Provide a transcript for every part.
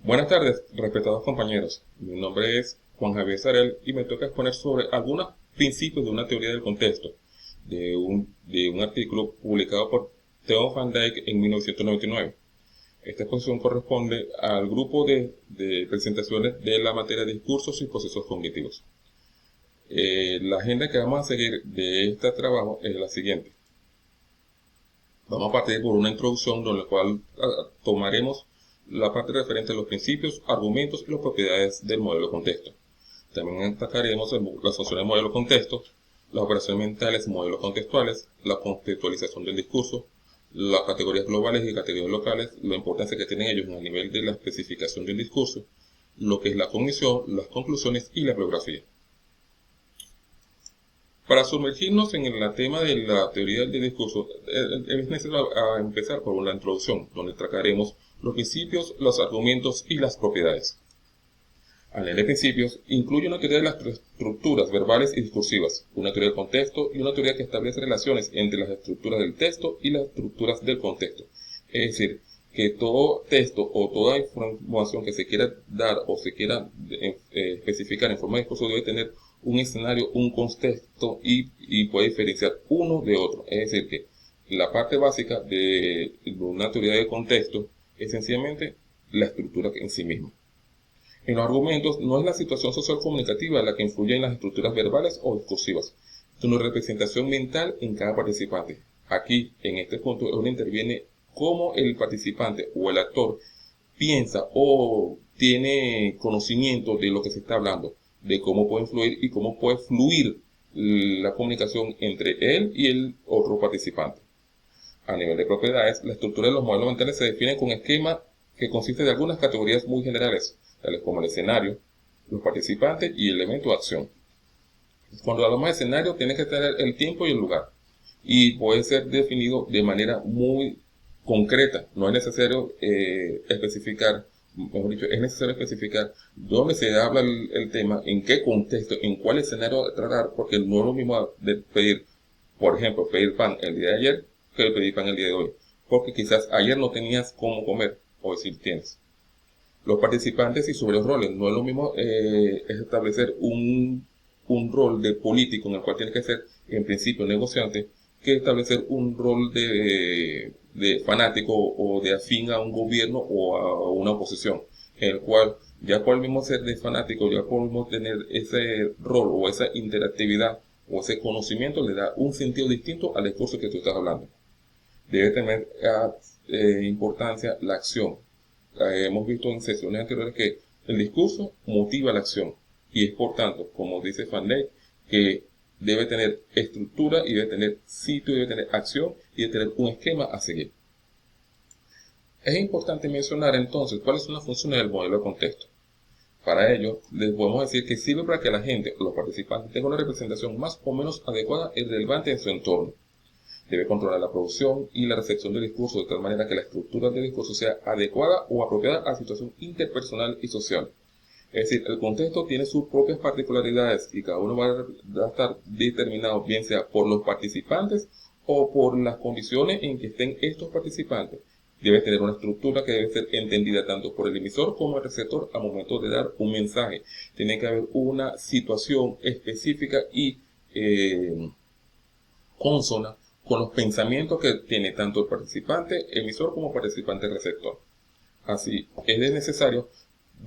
Buenas tardes, respetados compañeros. Mi nombre es Juan Javier Sarel y me toca exponer sobre algunos principios de una teoría del contexto, de un artículo publicado por Theo van Dijk en 1999. Esta exposición corresponde al grupo de presentaciones de la materia de discursos y procesos cognitivos. La agenda que vamos a seguir de este trabajo es la siguiente. Vamos a partir por una introducción en la cual tomaremos la parte referente a los principios, argumentos y las propiedades del modelo contexto. También destacaremos las funciones del modelo contexto, las operaciones mentales, modelos contextuales, la contextualización del discurso, las categorías globales y categorías locales, la importancia que tienen ellos a nivel de la especificación del discurso, lo que es la cognición, las conclusiones y la bibliografía. Para sumergirnos en el tema de la teoría del discurso, es necesario empezar por una introducción, donde trataremos los principios, los argumentos y las propiedades. A nivel de principios, incluye una teoría de las estructuras verbales y discursivas, una teoría del contexto y una teoría que establece relaciones entre las estructuras del texto y las estructuras del contexto. Es decir, que todo texto o toda información que se quiera dar o se quiera especificar en forma de discurso debe tener un escenario, un contexto y puede diferenciar uno de otro. Es decir, que la parte básica de una teoría de contexto es sencillamente la estructura en sí misma. En los argumentos no es la situación social comunicativa la que influye en las estructuras verbales o discursivas, sino la representación mental en cada participante. Aquí, en este punto, es donde interviene cómo el participante o el actor piensa o tiene conocimiento de lo que se está hablando, de cómo puede influir y cómo puede fluir la comunicación entre él y el otro participante. A nivel de propiedades, la estructura de los modelos mentales se define con un esquema que consiste de algunas categorías muy generales, tales como el escenario, los participantes y el elemento de acción. Cuando hablamos de escenario, tiene que tener el tiempo y el lugar, y puede ser definido de manera muy concreta. No es necesario especificar, mejor dicho, es necesario especificar dónde se habla el tema, en qué contexto, en cuál escenario tratar, porque no es lo mismo de pedir, por ejemplo, pedir pan el día de ayer que pedir pan el día de hoy, porque quizás ayer no tenías cómo comer, o decir tienes. Los participantes y sobre los roles, no es lo mismo establecer un rol de político en el cual tiene que ser en principio negociante, que establecer un rol de fanático o de afín a un gobierno o a una oposición, en el cual ya por el mismo ser de fanático, ya por el mismo tener ese rol o esa interactividad o ese conocimiento le da un sentido distinto al discurso que tú estás hablando. Debe tener importancia la acción. Hemos visto en sesiones anteriores que el discurso motiva la acción y es por tanto, como dice Van Dijk, que debe tener estructura y debe tener sitio, y debe tener acción y debe tener un esquema a seguir. Es importante mencionar entonces cuáles son las funciones del modelo de contexto. Para ello, les podemos decir que sirve para que la gente o los participantes tengan una representación más o menos adecuada y relevante en su entorno. Debe controlar la producción y la recepción del discurso de tal manera que la estructura del discurso sea adecuada o apropiada a la situación interpersonal y social. Es decir, el contexto tiene sus propias particularidades y cada uno va a estar determinado bien sea por los participantes o por las condiciones en que estén estos participantes. Debe tener una estructura que debe ser entendida tanto por el emisor como el receptor al momento de dar un mensaje. Tiene que haber una situación específica y consona con los pensamientos que tiene tanto el participante emisor como participante receptor. Así, es necesario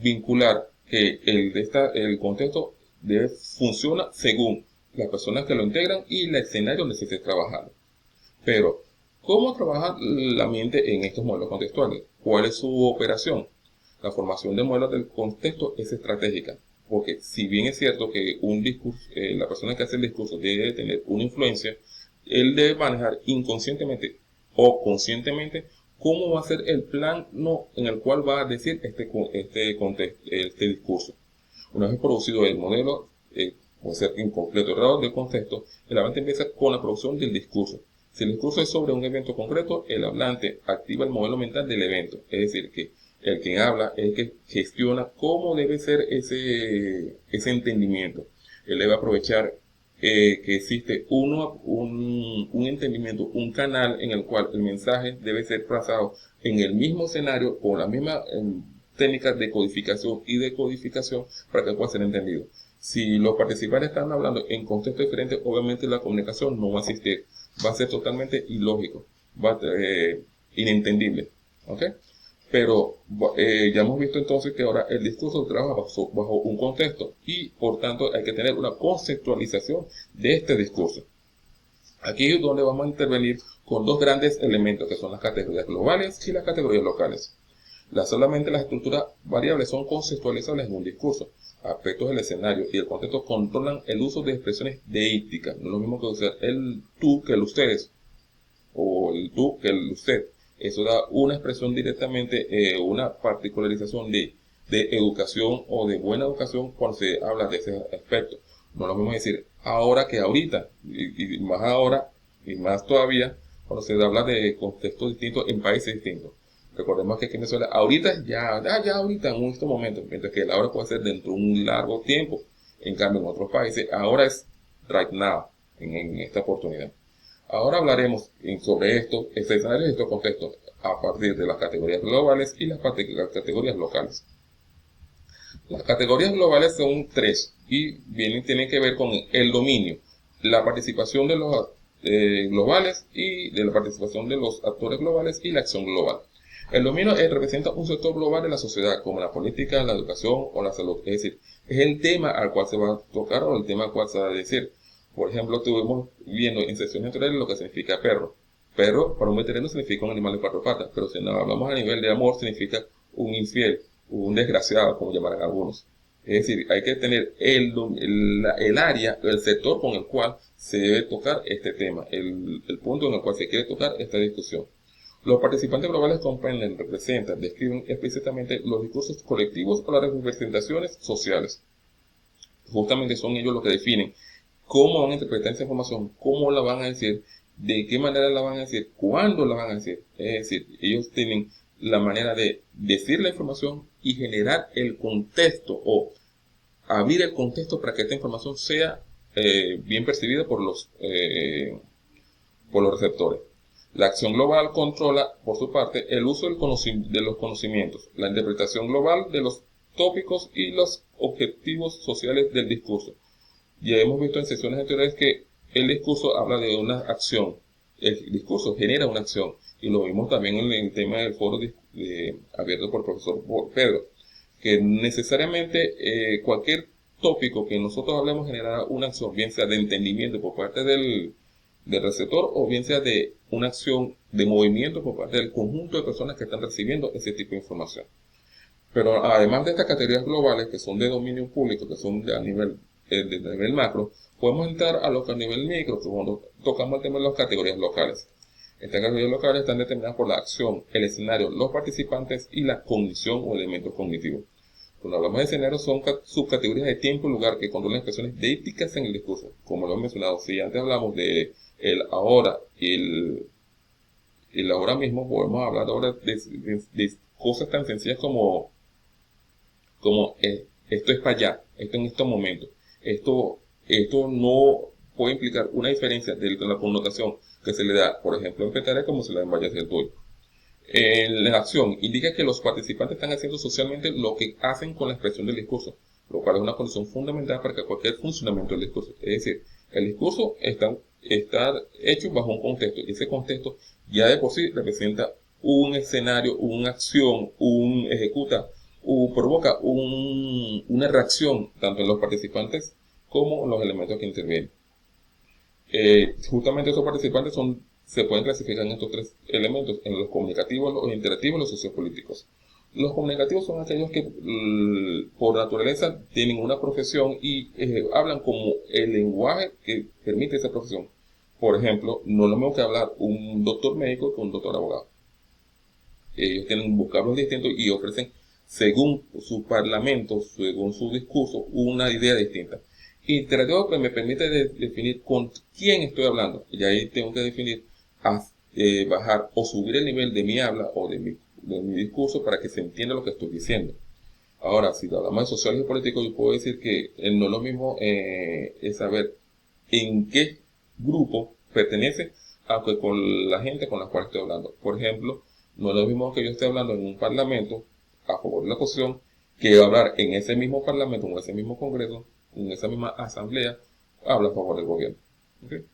vincular que el contexto funciona según las personas que lo integran y el escenario donde se esté trabajando. Pero, ¿cómo trabaja la mente en estos modelos contextuales? ¿Cuál es su operación? La formación de modelos del contexto es estratégica, porque si bien es cierto que un discurso, la persona que hace el discurso debe tener una influencia, él debe manejar inconscientemente o conscientemente cómo va a ser el plano en el cual va a decir este discurso. Una vez producido el modelo, puede ser incompleto errado del contexto, el hablante empieza con la producción del discurso. Si el discurso es sobre un evento concreto, el hablante activa el modelo mental del evento, es decir, que el que habla es el que gestiona cómo debe ser ese entendimiento. Él debe aprovechar que existe un entendimiento, un canal en el cual el mensaje debe ser trazado en el mismo escenario, con la misma técnicas de codificación y decodificación para que pueda ser entendido. Si los participantes están hablando en contextos diferentes, obviamente la comunicación no va a existir. Va a ser totalmente ilógico, inentendible. ¿Ok? Pero ya hemos visto entonces que ahora el discurso trabaja bajo un contexto y por tanto hay que tener una conceptualización de este discurso. Aquí es donde vamos a intervenir con dos grandes elementos que son las categorías globales y las categorías locales. Solamente las estructuras variables son conceptualizables en un discurso. Aspectos del escenario y el contexto controlan el uso de expresiones deísticas. No es lo mismo que usar el tú que el ustedes o el tú que el usted. Eso da una expresión directamente, una particularización de educación o de buena educación cuando se habla de ese aspecto. No lo mismo decir ahora que ahorita, y más ahora, y más todavía, cuando se habla de contextos distintos en países distintos. Recordemos que aquí en Venezuela, ahorita es ya ahorita, en estos momentos, mientras que el ahora puede ser dentro de un largo tiempo. En cambio, en otros países, ahora es right now, en esta oportunidad. Ahora hablaremos sobre estos escenarios y estos contextos a partir de las categorías globales y las categorías locales. Las categorías globales son tres y tienen que ver con el dominio, la participación de los globales y de la participación de los actores globales y la acción global. El dominio representa un sector global de la sociedad, como la política, la educación o la salud. Es decir, es el tema al cual se va a tocar o el tema al cual se va a decir. Por ejemplo, estuvimos viendo en sesiones anteriores lo que significa perro. Perro para un veterano significa un animal de cuatro patas, pero si no hablamos a nivel de amor significa un infiel, un desgraciado, como llamarán algunos. Es decir, hay que tener el área, el sector con el cual se debe tocar este tema, el punto en el cual se quiere tocar esta discusión. Los participantes globales comprenden, representan, describen explícitamente los discursos colectivos o las representaciones sociales. Justamente son ellos los que definen cómo van a interpretar esa información, cómo la van a decir, de qué manera la van a decir, cuándo la van a decir. Es decir, ellos tienen la manera de decir la información y generar el contexto o abrir el contexto para que esta información sea bien percibida por los receptores. La acción global controla, por su parte, el uso de los conocimientos, la interpretación global de los tópicos y los objetivos sociales del discurso. Ya hemos visto en sesiones anteriores que el discurso habla de una acción. El discurso genera una acción. Y lo vimos también en el tema del foro abierto por el profesor Pedro. Que necesariamente cualquier tópico que nosotros hablemos generará una acción, bien sea de entendimiento por parte del receptor o bien sea de una acción de movimiento por parte del conjunto de personas que están recibiendo ese tipo de información. Pero además de estas categorías globales que son de dominio público, que son de nivel macro, podemos entrar a los a nivel micro, que cuando tocamos el tema de las categorías locales. Estas categorías locales están determinadas por la acción, el escenario, los participantes y la cognición o elementos cognitivos. Cuando hablamos de escenarios son subcategorías de tiempo y lugar que controlan expresiones deísticas en el discurso. Como lo he mencionado, si antes hablamos de el ahora y el ahora mismo, podemos hablar ahora de cosas tan sencillas como esto es para allá, esto en estos momentos. Esto no puede implicar una diferencia de la connotación que se le da, por ejemplo, en Petare como se le da en Valles del Tuy. La acción indica que los participantes están haciendo socialmente lo que hacen con la expresión del discurso, lo cual es una condición fundamental para que cualquier funcionamiento del discurso. Es decir, el discurso está hecho bajo un contexto, y ese contexto ya de por sí representa un escenario, una acción, ejecuta o provoca una reacción tanto en los participantes como en los elementos que intervienen. Justamente esos participantes se pueden clasificar en estos tres elementos, en los comunicativos, los interactivos y los sociopolíticos. Los comunicativos son aquellos que por naturaleza tienen una profesión y hablan como el lenguaje que permite esa profesión. Por ejemplo, no es lo mismo que hablar un doctor médico que un doctor abogado. Ellos tienen vocablos distintos y ofrecen, según su parlamento, según su discurso, una idea distinta. Interactivo me permite definir con quién estoy hablando. Y ahí tengo que definir, bajar o subir el nivel de mi habla o de mi discurso para que se entienda lo que estoy diciendo. Ahora, si hablamos de social y político, yo puedo decir que no es lo mismo es saber en qué grupo pertenece con la gente con la cual estoy hablando. Por ejemplo, no es lo mismo que yo esté hablando en un parlamento a favor de la posición, que va a hablar en ese mismo parlamento, en ese mismo congreso, en esa misma asamblea, habla a favor del gobierno. ¿Okay?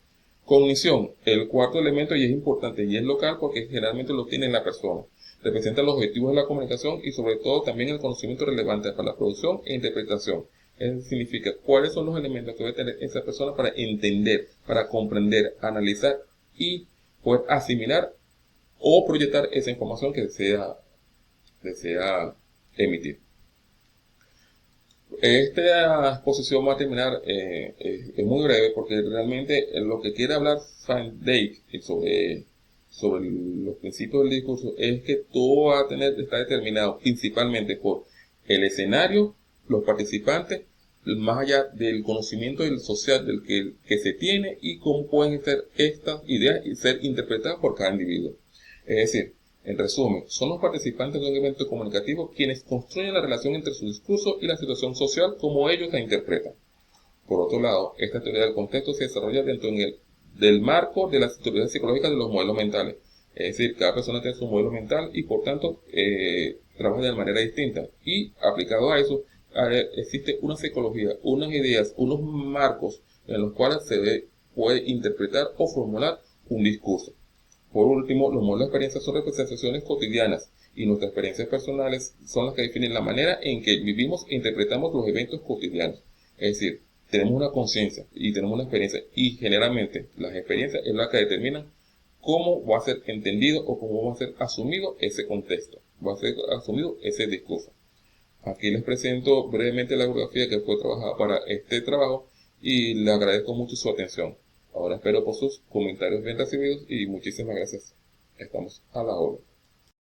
Cognición, el cuarto elemento, y es importante, y es local porque generalmente lo tiene la persona. Representa los objetivos de la comunicación y sobre todo también el conocimiento relevante para la producción e interpretación. Eso significa cuáles son los elementos que debe tener esa persona para entender, para comprender, analizar y poder asimilar o proyectar esa información que desea emitir. Esta exposición va a terminar, es muy breve porque realmente lo que quiere hablar Van Dijk sobre los principios del discurso es que todo va a estar determinado principalmente por el escenario, los participantes, más allá del conocimiento del social del que se tiene y cómo pueden ser estas ideas y ser interpretadas por cada individuo. Es decir, en resumen, son los participantes de un evento comunicativo quienes construyen la relación entre su discurso y la situación social como ellos la interpretan. Por otro lado, esta teoría del contexto se desarrolla dentro del marco de las teorías psicológicas de los modelos mentales. Es decir, cada persona tiene su modelo mental y por tanto trabaja de manera distinta. Y aplicado a eso, existe una psicología, unas ideas, unos marcos en los cuales puede interpretar o formular un discurso. Por último, los modelos de experiencia son representaciones cotidianas y nuestras experiencias personales son las que definen la manera en que vivimos e interpretamos los eventos cotidianos. Es decir, tenemos una conciencia y tenemos una experiencia y generalmente las experiencias es la que determinan cómo va a ser entendido o cómo va a ser asumido ese contexto, va a ser asumido ese discurso. Aquí les presento brevemente la bibliografía que fue trabajada para este trabajo y le agradezco mucho su atención. Ahora espero por sus comentarios bien recibidos y muchísimas gracias. Estamos a la orden.